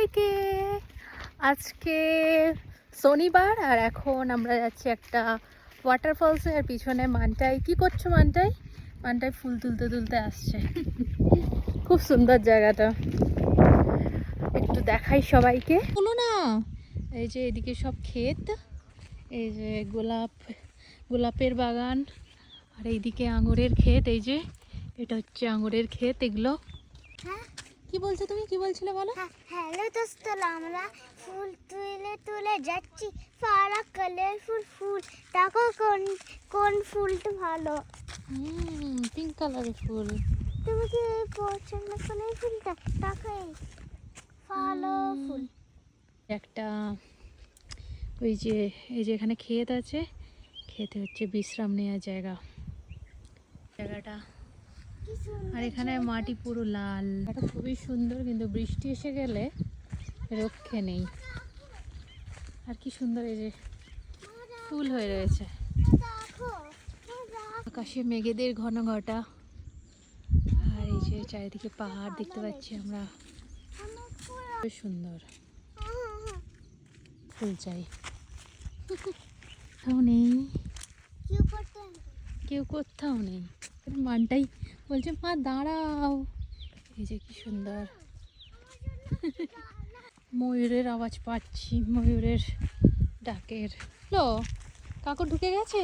সবাইকে। আজকে শনিবার আর এখন আমরা যাচ্ছি একটা ওয়াটারফলসে। আর পিছনে মানটাই কি করছো? মানটাই ফুল তুলতে তুলতে আসছে। খুব সুন্দর জায়গাটা, একটু দেখাই সবাইকে। বলো না, এই যে এদিকে সব ক্ষেত, এই যে গোলাপের বাগান, আর এইদিকে আঙুরের ক্ষেত। এই যে এটা হচ্ছে আঙুরের ক্ষেত। এগুলো কি বলছো তুমি? কি বলছিলে বলো? হ্যালো দোস্ত, আমরা ফুল তুলে তুলে যাচ্ছি। সারা কালারফুল ফুল। দেখো কোন কোন ফুলটা ভালো। পিঙ্ক কালারের ফুল। তুমি কি পছন্দ করো এই ফুলটা? দেখো ভালো ফুল। একটা ওই যে এই যে এখানে ক্ষেত আছে, ক্ষেতে হচ্ছে বিশ্রাম নেওয়ার জায়গাটা। কি সুন্দর। আর এখানে মাটি পুরো লাল। এটা খুবই সুন্দর, কিন্তু বৃষ্টি এসে গেলে রক্ষে নেই। আর কি সুন্দর, এই যে ফুল হয়ে রয়েছে। আকাশে মেঘেদের ঘন ঘটা, আর এই যে চারিদিকে পাহাড় দেখতে পাচ্ছি আমরা। খুব সুন্দর ফুল চাই। কোথাও নেই, কেউ কোথাও নেই। মানটাই বলছে মা দাঁড়াও। এই যে কি সুন্দর ময়ূরের আওয়াজ পাচ্ছি, ময়ূরের ডাকের। লো কাকু ঢুকে গেছে।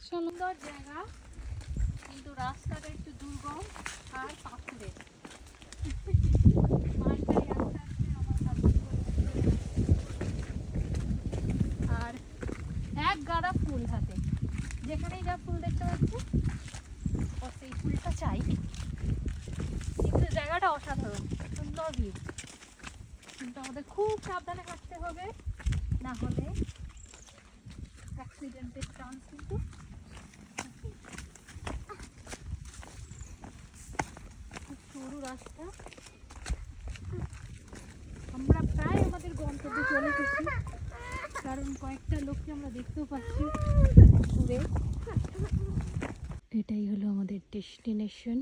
সুন্দর জায়গা, কিন্তু রাস্তাটা একটু দুর্গম আর পাথরের। আর এক গাড়া ফুল হাতে, যেখানেই যা ফুল দেখতে পাচ্ছি ও সেই ফুলটা চাই। কিন্তু জায়গাটা অসাধারণ, সুন্দর ভিউ। কিন্তু আমাদের খুব সাবধানে হাঁটতে হবে, না হলে অ্যাক্সিডেন্টের চান্স কিন্তু। খুব সরু রাস্তা, আমরা প্রায় আমাদের গন্তব্যে চলে এসেছি, কারণ কয়েকটা লোককে আমরা দেখতেও পাচ্ছি ঘুরে। এটাই হলো আমাদের ডেস্টিনেশন।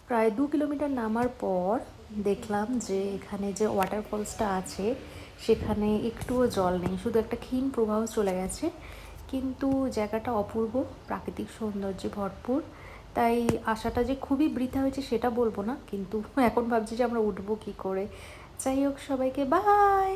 প্রায় 2 কিলোমিটার নামার পর দেখলাম যে এখানে যে ওয়াটারফলসটা আছে সেখানে একটুও জল নেই, শুধু একটা ক্ষীণ প্রবাহ চলে গেছে। কিন্তু জায়গাটা অপূর্ব, প্রাকৃতিক সৌন্দর্যে ভরপুর। তাই আশাটা যে খুবই বৃথা হয়েছে সেটা বলবো না, কিন্তু এখন ভাবছি যে আমরা উঠবো কী করে। যাই হোক, সবাইকে বাই।